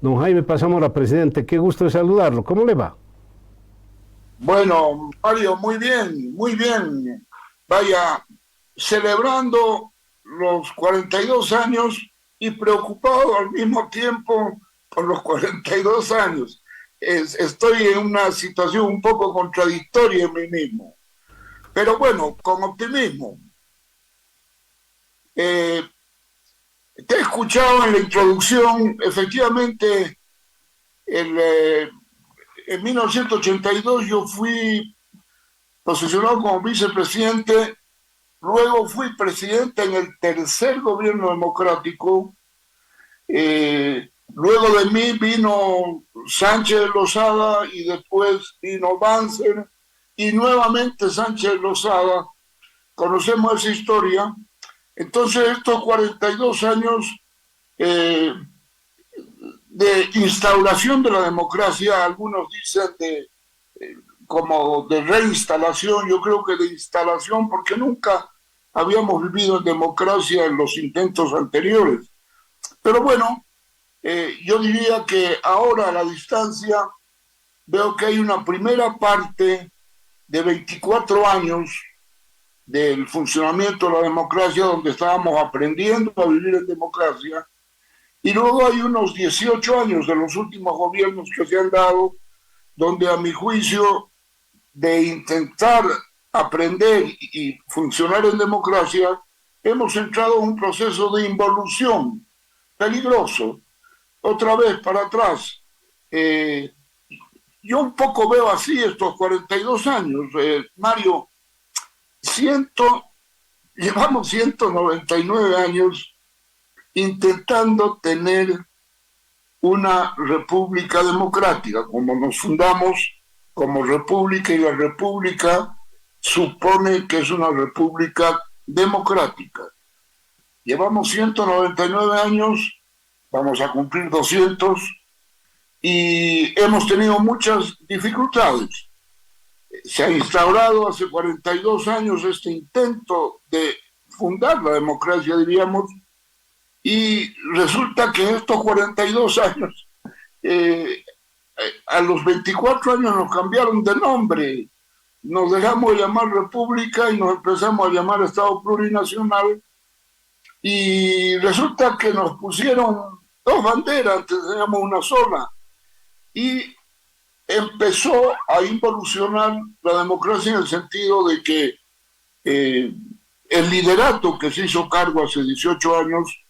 Don Jaime Pazamora, presidente, qué gusto de saludarlo. ¿Cómo le va? Bueno, Mario, muy bien, muy bien. Vaya, celebrando los 42 años y preocupado al mismo tiempo por los 42 años. Estoy en una situación un poco contradictoria en mí mismo, pero bueno, con optimismo. Eh, Te he escuchado en la introducción, efectivamente, el, eh, en 1982 yo fui posesionado como vicepresidente. Luego fui presidente en el tercer gobierno democrático. Luego de mí vino Sánchez Lozada y después vino Banzer y nuevamente Sánchez Lozada. Conocemos esa historia. Entonces estos 42 años eh, de instauración de la democracia, algunos dicen como de reinstalación, yo creo que de instalación, porque nunca habíamos vivido en democracia en los intentos anteriores. Pero bueno, yo diría que ahora a la distancia veo que hay una primera parte de 24 años del funcionamiento de la democracia donde estábamos aprendiendo a vivir en democracia y luego hay unos 18 años de los últimos gobiernos que se han dado donde a mi juicio de intentar aprender y funcionar en democracia, hemos entrado en un proceso de involución peligroso, otra vez para atrás. Eh, yo un poco veo así estos 42 años, Mario, ciento, llevamos 199 años intentando tener una república democrática, como nos fundamos como república y la república supone que es una república democrática. Llevamos 199 años, vamos a cumplir 200 y hemos tenido muchas dificultades. Se ha instaurado hace 42 años este intento de fundar la democracia, diríamos, y resulta que en estos 42 años eh, a los 24 años nos cambiaron de nombre, nos dejamos de llamar República y nos empezamos a llamar Estado Plurinacional y resulta que nos pusieron dos banderas, antes teníamos una sola y empezó a involucionar la democracia en el sentido de que eh, el liderato que se hizo cargo hace 18 años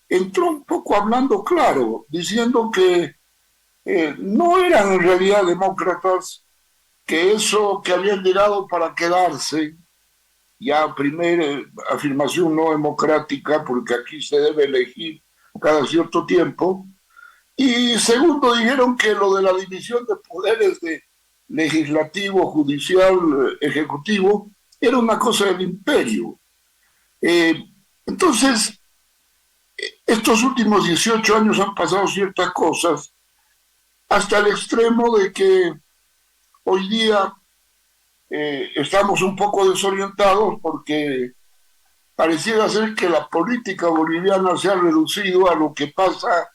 entró un poco hablando claro, diciendo que no eran en realidad demócratas, que eso que habían llegado para quedarse, ya primera afirmación no democrática, porque aquí se debe elegir cada cierto tiempo, y segundo dijeron que lo de la división de poderes de legislativo, judicial, ejecutivo, era una cosa del imperio. Eh, entonces, estos últimos 18 años han pasado ciertas cosas hasta el extremo de que hoy día estamos un poco desorientados porque pareciera ser que la política boliviana se ha reducido a lo que pasa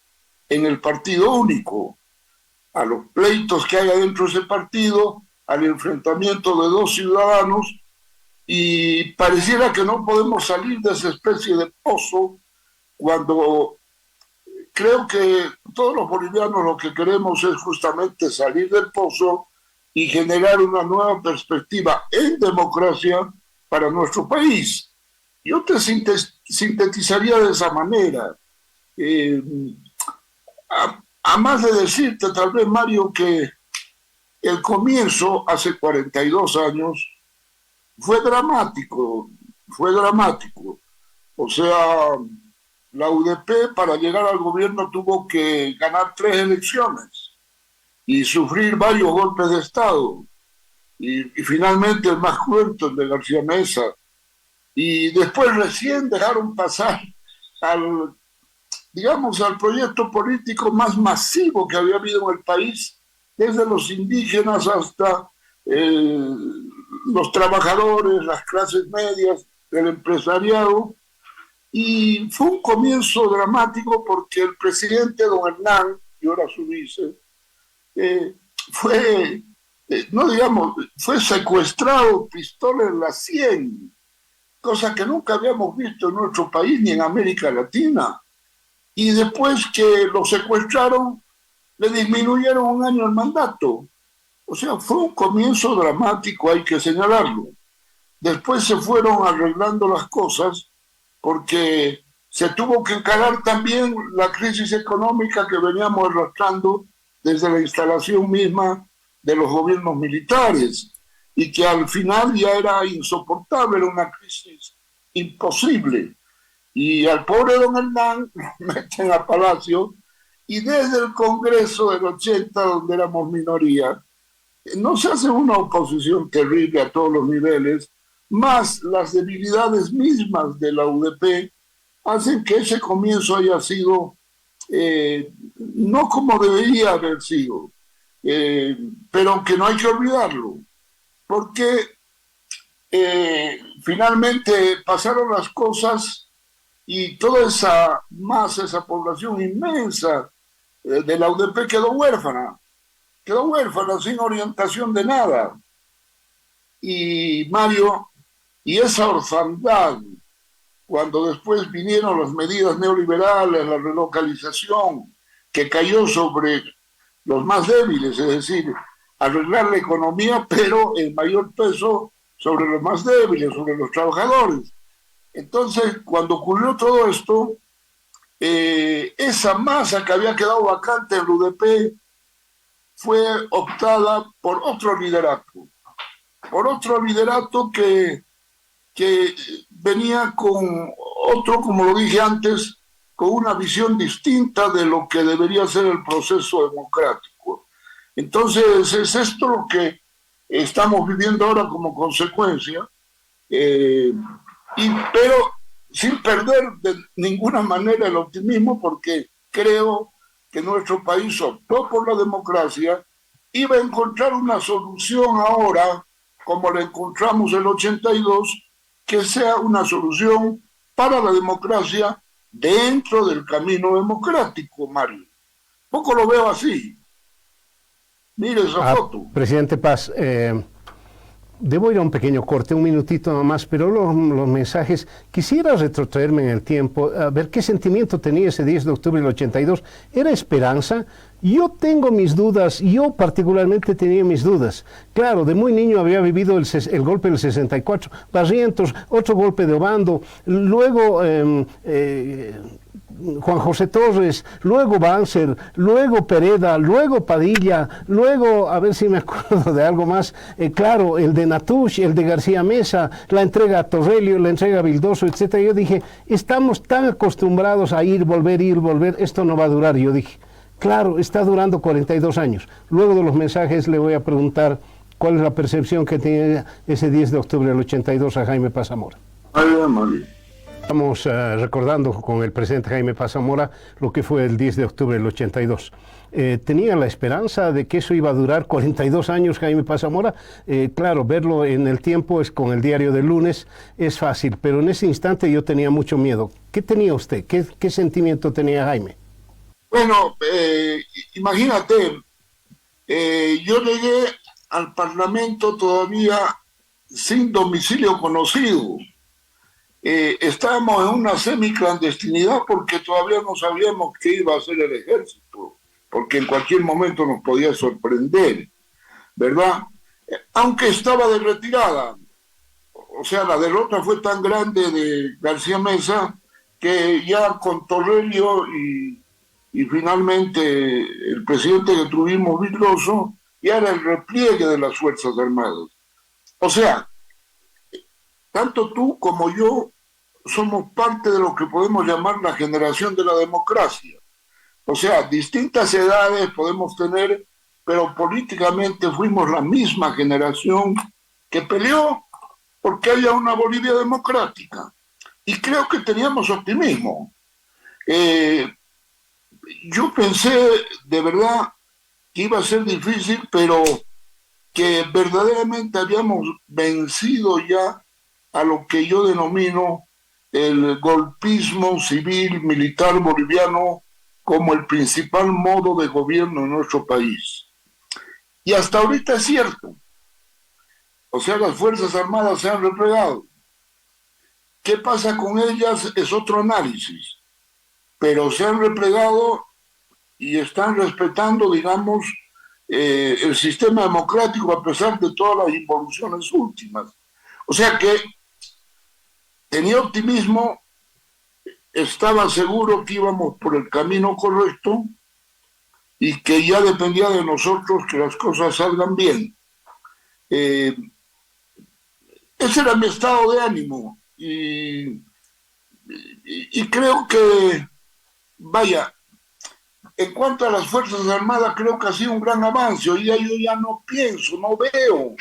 en el partido único, a los pleitos que hay adentro de ese partido, al enfrentamiento de dos ciudadanos, y pareciera que no podemos salir de esa especie de pozo cuando creo que todos los bolivianos lo que queremos es justamente salir del pozo y generar una nueva perspectiva en democracia para nuestro país. Yo te sintetizaría de esa manera. Eh, a más de decirte, tal vez, Mario, que el comienzo, hace 42 años, fue dramático, fue dramático. O sea, la UDP para llegar al gobierno tuvo que ganar 3 elecciones y sufrir varios golpes de Estado. Y finalmente el más cruento, el de García Mesa. Y después recién dejaron pasar al, digamos, al proyecto político más masivo que había habido en el país, desde los indígenas hasta los trabajadores, las clases medias, el empresariado. Y fue un comienzo dramático porque el presidente, don Hernán, y ahora su vice, fue, no digamos, fue secuestrado, pistola en la 100, cosa que nunca habíamos visto en nuestro país ni en América Latina. Y después que lo secuestraron, le disminuyeron 1 año el mandato. O sea, fue un comienzo dramático, hay que señalarlo. Después se fueron arreglando las cosas porque se tuvo que encarar también la crisis económica que veníamos arrastrando desde la instalación misma de los gobiernos militares y que al final ya era insoportable, era una crisis imposible. Y al pobre don Hernán lo meten a Palacio y desde el Congreso del 80, donde éramos minoría, nos hace una oposición terrible a todos los niveles, más las debilidades mismas de la UDP, hacen que ese comienzo haya sido no como debería haber sido, pero que no hay que olvidarlo, porque finalmente pasaron las cosas y toda esa masa, esa población inmensa de la UDP quedó huérfana sin orientación de nada. Y Mario, y esa orfandad, cuando después vinieron las medidas neoliberales, la relocalización, que cayó sobre los más débiles, es decir, arreglar la economía, pero el mayor peso sobre los más débiles, sobre los trabajadores. Entonces, cuando ocurrió todo esto, esa masa que había quedado vacante en la UDP fue optada por otro liderato que venía con otro, como lo dije antes, con una visión distinta de lo que debería ser el proceso democrático. Entonces, es esto lo que estamos viviendo ahora como consecuencia, pero sin perder de ninguna manera el optimismo, porque creo que nuestro país optó por la democracia y va a encontrar una solución ahora, como la encontramos en el 82, que sea una solución para la democracia dentro del camino democrático, Mario. Poco lo veo así. Mire esa foto. Presidente Paz, debo ir a un pequeño corte, un minutito nomás, pero los mensajes, quisiera retrotraerme en el tiempo, a ver qué sentimiento tenía ese 10 de octubre del 82. ¿Era esperanza? Yo tengo mis dudas, yo particularmente tenía mis dudas. Claro, de muy niño había vivido el golpe del 64, Barrientos, otro golpe de Obando, luego Juan José Torres, luego Banzer, luego Pereda, luego Padilla, luego, a ver si me acuerdo de algo más, claro, el de Natush, el de García Mesa, la entrega a Torrelio, la entrega a Vildoso, etcétera. Yo dije, estamos tan acostumbrados a ir, volver, esto no va a durar. Yo dije, claro, está durando 42 años. Luego de los mensajes le voy a preguntar cuál es la percepción que tenía ese 10 de octubre del 82 a Jaime Paz Zamora. Estamos recordando con el presidente Jaime Paz Zamora lo que fue el 10 de octubre del 82. ¿Tenía la esperanza de que eso iba a durar 42 años, Jaime Paz Zamora? Claro, verlo en el tiempo es con el diario del lunes, es fácil, pero en ese instante yo tenía mucho miedo. ¿Qué tenía usted? ¿Qué sentimiento tenía Jaime? Bueno, imagínate, yo llegué al Parlamento todavía sin domicilio conocido. Estábamos en una semiclandestinidad porque todavía no sabíamos qué iba a hacer el ejército, porque en cualquier momento nos podía sorprender, ¿verdad? Aunque estaba de retirada. O sea, la derrota fue tan grande de García Mesa que ya con Torrelio y finalmente el presidente que tuvimos, Vildoso, ya era el repliegue de las Fuerzas Armadas. O sea, tanto tú como yo somos parte de lo que podemos llamar la generación de la democracia. O sea, distintas edades podemos tener, pero políticamente fuimos la misma generación que peleó porque haya una Bolivia democrática. Y creo que teníamos optimismo. Yo pensé de verdad que iba a ser difícil, pero que verdaderamente habíamos vencido ya a lo que yo denomino el golpismo civil militar boliviano como el principal modo de gobierno en nuestro país. Y hasta ahorita es cierto. O sea, las Fuerzas Armadas se han replegado. ¿Qué pasa con ellas? Es otro análisis. Pero se han replegado y están respetando, digamos, el sistema democrático a pesar de todas las involuciones últimas. O sea que tenía optimismo, estaba seguro que íbamos por el camino correcto y que ya dependía de nosotros que las cosas salgan bien. Ese era mi estado de ánimo y creo que, vaya, en cuanto a las Fuerzas Armadas, creo que ha sido un gran avance. Hoy día yo ya no pienso, no veo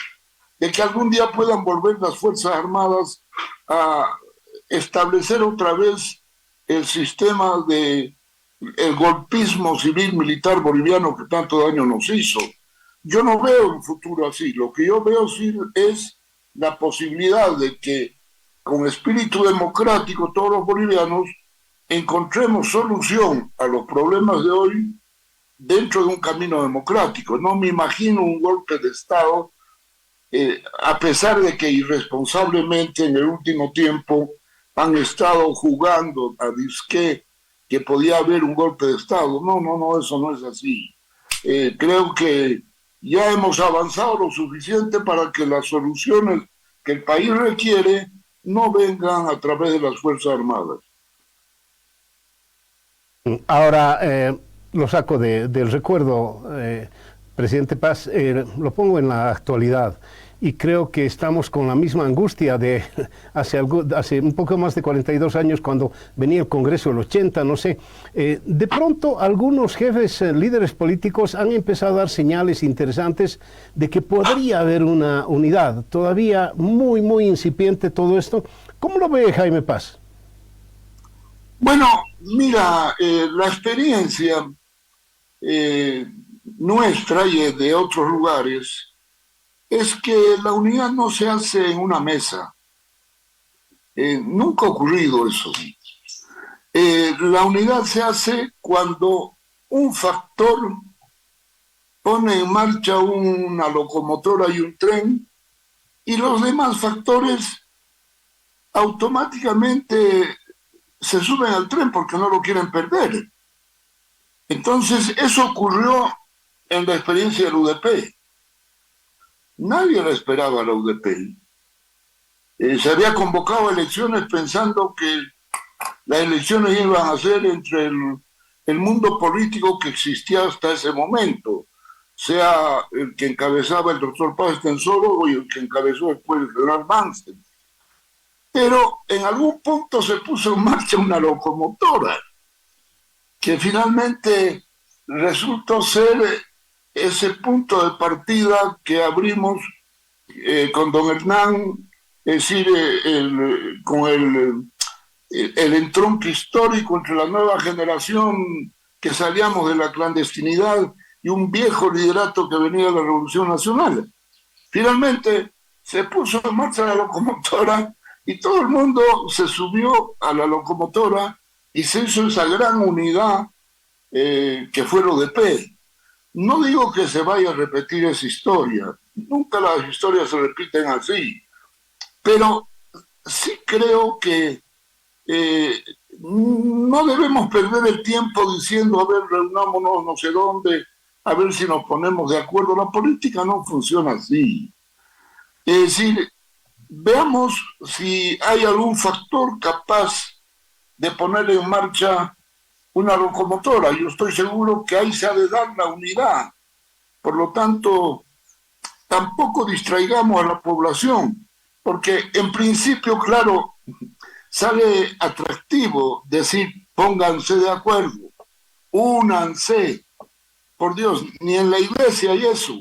de que algún día puedan volver las Fuerzas Armadas a establecer otra vez el sistema de el golpismo civil militar boliviano que tanto daño nos hizo. Yo no veo un futuro así. Lo que yo veo sí es la posibilidad de que con espíritu democrático todos los bolivianos encontremos solución a los problemas de hoy dentro de un camino democrático. No me imagino un golpe de Estado, a pesar de que irresponsablemente en el último tiempo han estado jugando a disque que podía haber un golpe de Estado. No, eso no es así. Creo que ya hemos avanzado lo suficiente para que las soluciones que el país requiere no vengan a través de las Fuerzas Armadas. Ahora, lo saco del recuerdo, presidente Paz, lo pongo en la actualidad y creo que estamos con la misma angustia de hace un poco más de 42 años cuando venía el Congreso del 80, no sé. De pronto algunos jefes, líderes políticos han empezado a dar señales interesantes de que podría haber una unidad. Todavía muy incipiente todo esto. ¿Cómo lo ve Jaime Paz? Bueno, mira, la experiencia nuestra y de otros lugares es que la unidad no se hace en una mesa. Nunca ha ocurrido eso. La unidad se hace cuando un factor pone en marcha una locomotora y un tren y los demás factores automáticamente se suben al tren porque no lo quieren perder. Entonces, eso ocurrió en la experiencia del UDP. Nadie la esperaba a la UDP. Se había convocado a elecciones pensando que las elecciones iban a ser entre el mundo político que existía hasta ese momento, sea el que encabezaba el doctor Paz Tensoro y el que encabezó después el general Banzer. Pero en algún punto se puso en marcha una locomotora que finalmente resultó ser ese punto de partida que abrimos con don Hernán, es decir, con el entronque histórico entre la nueva generación que salíamos de la clandestinidad y un viejo liderato que venía de la Revolución Nacional. Finalmente se puso en marcha la locomotora y todo el mundo se subió a la locomotora y se hizo esa gran unidad que fue el ODP. No digo que se vaya a repetir esa historia, nunca las historias se repiten así, pero sí creo que no debemos perder el tiempo diciendo, a ver, reunámonos no sé dónde, a ver si nos ponemos de acuerdo. La política no funciona así. Es decir, veamos si hay algún factor capaz de poner en marcha una locomotora. Yo estoy seguro que ahí se ha de dar la unidad. Por lo tanto, tampoco distraigamos a la población, porque en principio, claro, sale atractivo decir pónganse de acuerdo, únanse. Por Dios, ni en la iglesia hay eso.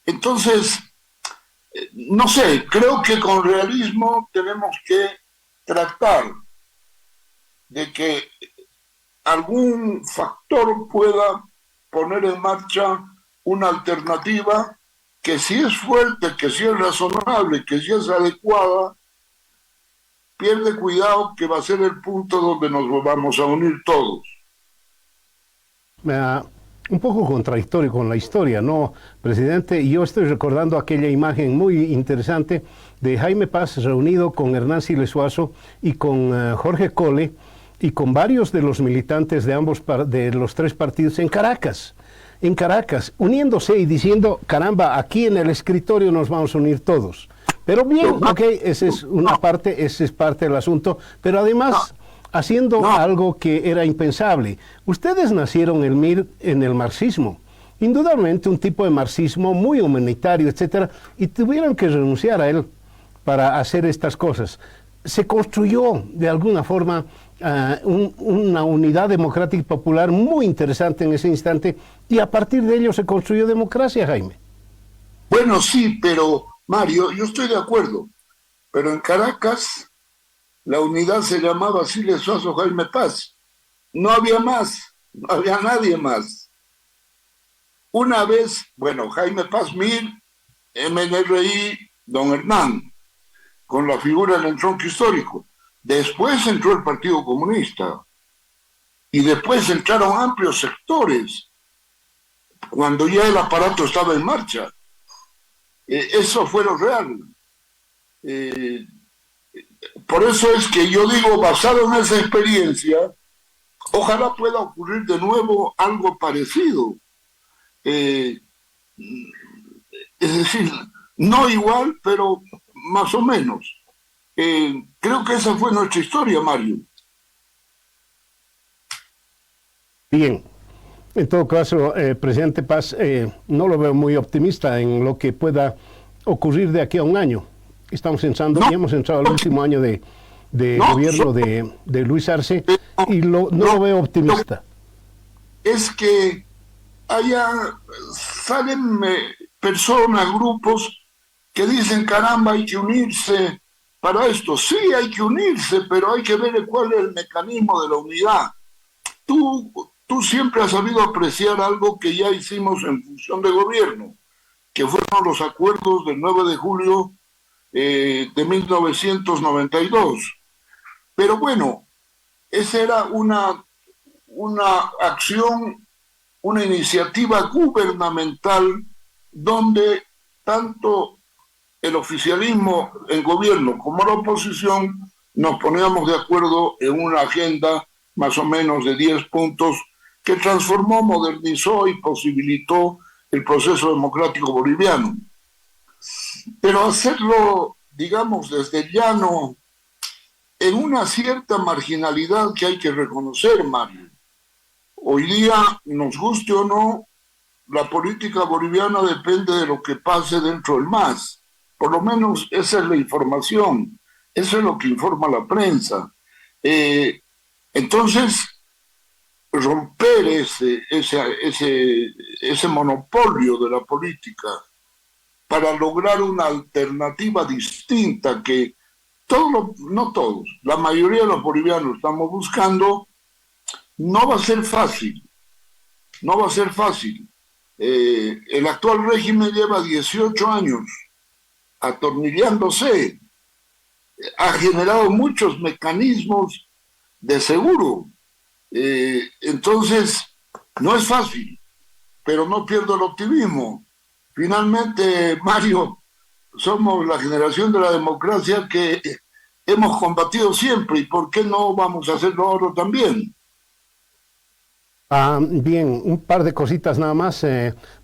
Entonces, no sé, creo que con realismo tenemos que tratar de que algún factor pueda poner en marcha una alternativa que si es fuerte, que si es razonable, que si es adecuada, pierde cuidado que va a ser el punto donde nos vamos a unir todos. Un poco contradictorio con la historia, ¿no, presidente? Yo estoy recordando aquella imagen muy interesante de Jaime Paz reunido con Hernán Siles Suazo y con Jorge Cole y con varios de los militantes de los tres partidos en Caracas, uniéndose y diciendo, caramba, aquí en el escritorio nos vamos a unir todos. Pero bien, ok, esa es parte del asunto, pero además haciendo algo que era impensable. Ustedes nacieron en el marxismo, indudablemente un tipo de marxismo muy humanitario, etcétera, y tuvieron que renunciar a él para hacer estas cosas. Se construyó de alguna forma una unidad democrática y popular muy interesante en ese instante, y a partir de ello se construyó democracia, Jaime. Bueno, sí, pero Mario, yo estoy de acuerdo, pero en Caracas la unidad se llamaba Siles Suazo Jaime Paz. No había más, no había nadie más. Una vez, bueno, Jaime Paz Mir, MNRI, don Hernán, con la figura del entronque histórico. Después entró el Partido Comunista y después entraron amplios sectores cuando ya el aparato estaba en marcha. Eso fue lo real. Por eso es que yo digo, basado en esa experiencia, ojalá pueda ocurrir de nuevo algo parecido. Es decir, no igual, pero más o menos. Creo que esa fue nuestra historia, Mario. Bien. En todo caso, presidente Paz, no lo veo muy optimista en lo que pueda ocurrir de aquí a un año. Estamos pensando, ya hemos entrado al último año de gobierno de Luis Arce y no lo veo optimista. Es que salen personas, grupos que dicen, caramba, hay que unirse para esto. Sí, hay que unirse, pero hay que ver cuál es el mecanismo de la unidad. Tú siempre has sabido apreciar algo que ya hicimos en función de gobierno, que fueron los acuerdos del 9 de julio de 1992. Pero bueno, esa era una acción, una iniciativa gubernamental donde tanto el oficialismo en gobierno como la oposición nos poníamos de acuerdo en una agenda más o menos de 10 puntos que transformó, modernizó y posibilitó el proceso democrático boliviano. Pero hacerlo, digamos, desde el llano, en una cierta marginalidad que hay que reconocer, Mario. Hoy día, nos guste o no, la política boliviana depende de lo que pase dentro del MAS. Por lo menos esa es la información, eso es lo que informa la prensa. Entonces, romper ese monopolio de la política para lograr una alternativa distinta que no todos, la mayoría de los bolivianos estamos buscando, no va a ser fácil, no va a ser fácil. El actual régimen lleva 18 años atornillándose, ha generado muchos mecanismos de seguro. Entonces, no es fácil, pero no pierdo el optimismo. Finalmente, Mario, somos la generación de la democracia que hemos combatido siempre, y ¿por qué no vamos a hacerlo ahora también? Bien, un par de cositas nada más,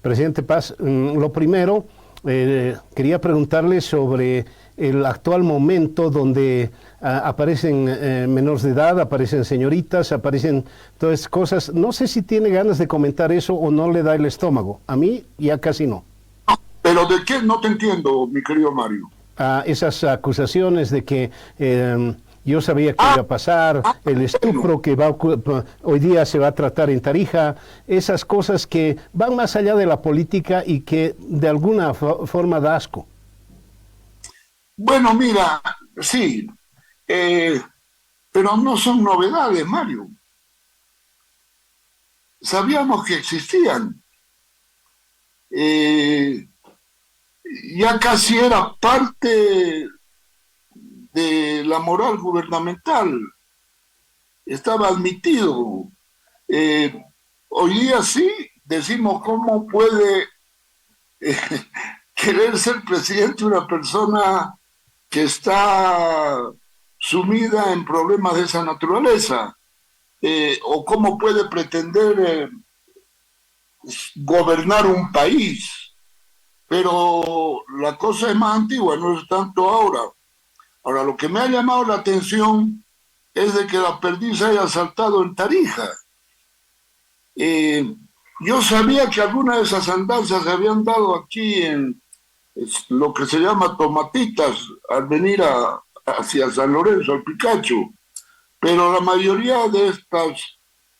presidente Paz. Lo primero, quería preguntarle sobre el actual momento donde aparecen menores de edad, aparecen señoritas, aparecen todas esas cosas. No sé si tiene ganas de comentar eso o no le da el estómago. A mí ya casi no. ¿Pero de qué? No te entiendo, mi querido Mario. Esas acusaciones de que yo sabía que iba a pasar, el estupro que hoy día se va a tratar en Tarija, esas cosas que van más allá de la política y que de alguna forma da asco. Bueno, mira, sí, pero no son novedades, Mario. Sabíamos que existían. Ya casi era parte de la moral gubernamental. Estaba admitido. Hoy día sí decimos cómo puede eh, querer ser presidente una persona que está sumida en problemas de esa naturaleza, o cómo puede pretender gobernar un país. Pero la cosa es más antigua, no es tanto ahora. Ahora, lo que me ha llamado la atención es de que la perdiz haya saltado en Tarija. Yo sabía que algunas de esas andanzas se habían dado aquí en lo que se llama Tomatitas, al venir hacia San Lorenzo, al Picacho, pero la mayoría de estas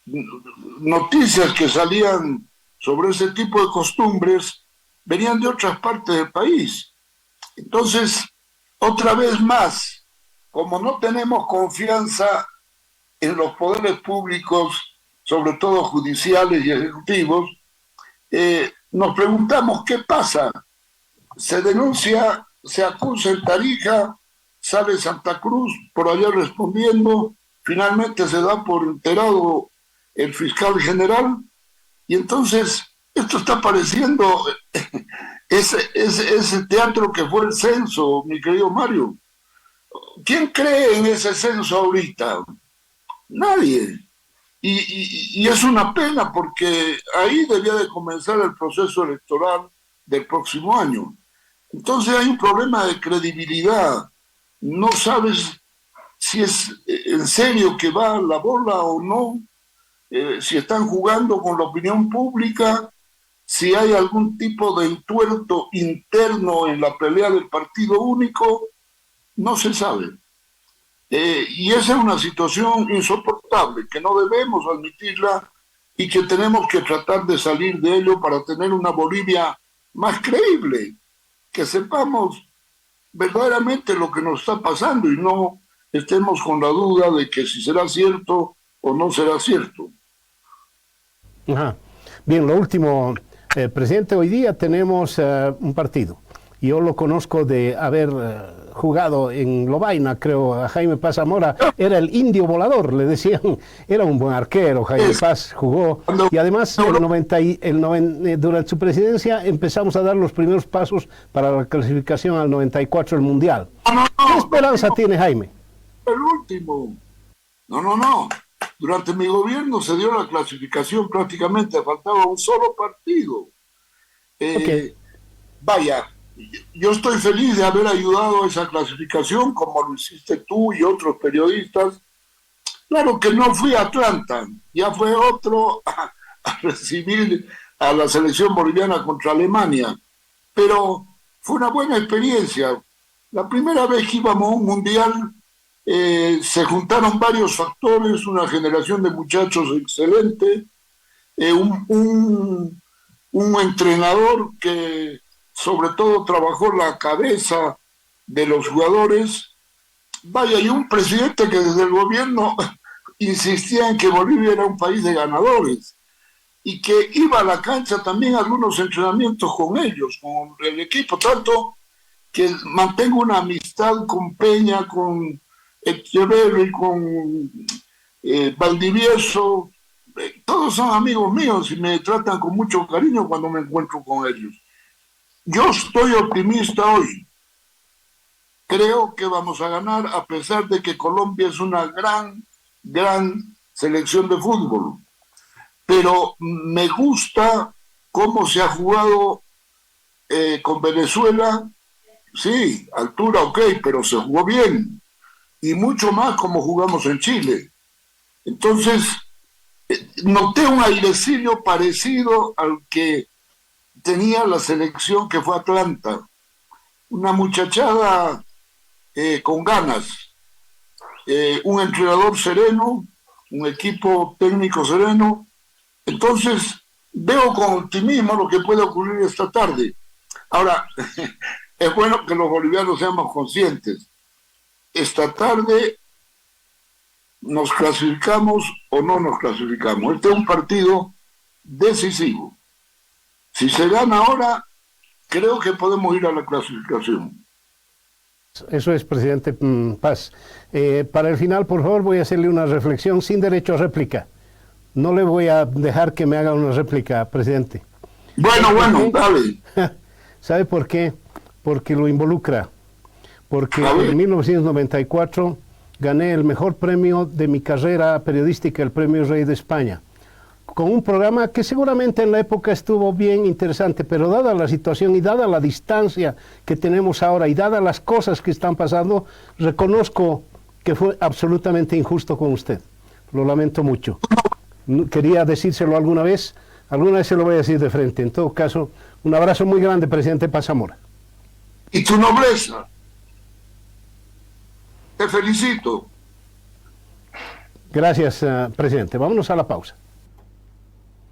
noticias que salían sobre ese tipo de costumbres venían de otras partes del país. Entonces, otra vez más, como no tenemos confianza en los poderes públicos, sobre todo judiciales y ejecutivos, nos preguntamos qué pasa. Se denuncia, se acusa en Tarija, sale Santa Cruz por allá respondiendo, finalmente se da por enterado el fiscal general, y entonces esto está pareciendo ese teatro que fue el censo, mi querido Mario. ¿Quién cree en ese censo ahorita? Nadie. Y es una pena porque ahí debía de comenzar el proceso electoral del próximo año. Entonces hay un problema de credibilidad. No sabes si es en serio que va la bola o no, si están jugando con la opinión pública, si hay algún tipo de entuerto interno en la pelea del partido único, no se sabe. Y esa es una situación insoportable, que no debemos admitirla y que tenemos que tratar de salir de ello para tener una Bolivia más creíble, que sepamos verdaderamente lo que nos está pasando y no estemos con la duda de que si será cierto o no será cierto. Ajá. Bien, lo último, presidente, hoy día tenemos un partido. Yo lo conozco de haber jugado en Lovaina, creo, a Jaime Paz Zamora, era el indio volador, le decían, era un buen arquero, Jaime Paz jugó, y además durante su presidencia empezamos a dar los primeros pasos para la clasificación al 94 del Mundial. ¿Qué esperanza tiene Jaime? El último. No. Durante mi gobierno se dio la clasificación prácticamente, faltaba un solo partido. Vaya, yo estoy feliz de haber ayudado a esa clasificación, como lo hiciste tú y otros periodistas. Claro que no fui a Atlanta, ya fue otro a recibir a la selección boliviana contra Alemania, pero fue una buena experiencia. La primera vez que íbamos a un mundial, se juntaron varios factores, una generación de muchachos excelente, un entrenador que sobre todo trabajó la cabeza de los jugadores, vaya, y un presidente que desde el gobierno insistía en que Bolivia era un país de ganadores y que iba a la cancha también a algunos entrenamientos con ellos, con el equipo, tanto que mantengo una amistad con Peña, con Echeverri, con Valdivieso, todos son amigos míos y me tratan con mucho cariño cuando me encuentro con ellos. Yo estoy optimista hoy. Creo que vamos a ganar a pesar de que Colombia es una gran selección de fútbol. Pero me gusta cómo se ha jugado con Venezuela. Sí, altura ok, pero se jugó bien. Y mucho más como jugamos en Chile. Entonces, noté un airecillo parecido al que tenía la selección que fue Atlanta, una muchachada con ganas, un entrenador sereno, un equipo técnico sereno. Entonces veo con optimismo lo que puede ocurrir esta tarde. Ahora, es bueno que los bolivianos seamos conscientes. Esta tarde nos clasificamos o no nos clasificamos. Este es un partido decisivo. Si se gana ahora, creo que podemos ir a la clasificación. Eso es, presidente Paz. Para el final, por favor, voy a hacerle una reflexión sin derecho a réplica. No le voy a dejar que me haga una réplica, presidente. Bueno, dale. ¿Sabe por qué? Porque lo involucra. Porque en 1994 gané el mejor premio de mi carrera periodística, el Premio Rey de España, con un programa que seguramente en la época estuvo bien interesante, pero dada la situación y dada la distancia que tenemos ahora y dadas las cosas que están pasando, reconozco que fue absolutamente injusto con usted. Lo lamento mucho. Quería decírselo alguna vez se lo voy a decir de frente. En todo caso, un abrazo muy grande, presidente Paz Zamora. Y tu nobleza. Te felicito. Gracias, presidente. Vámonos a la pausa.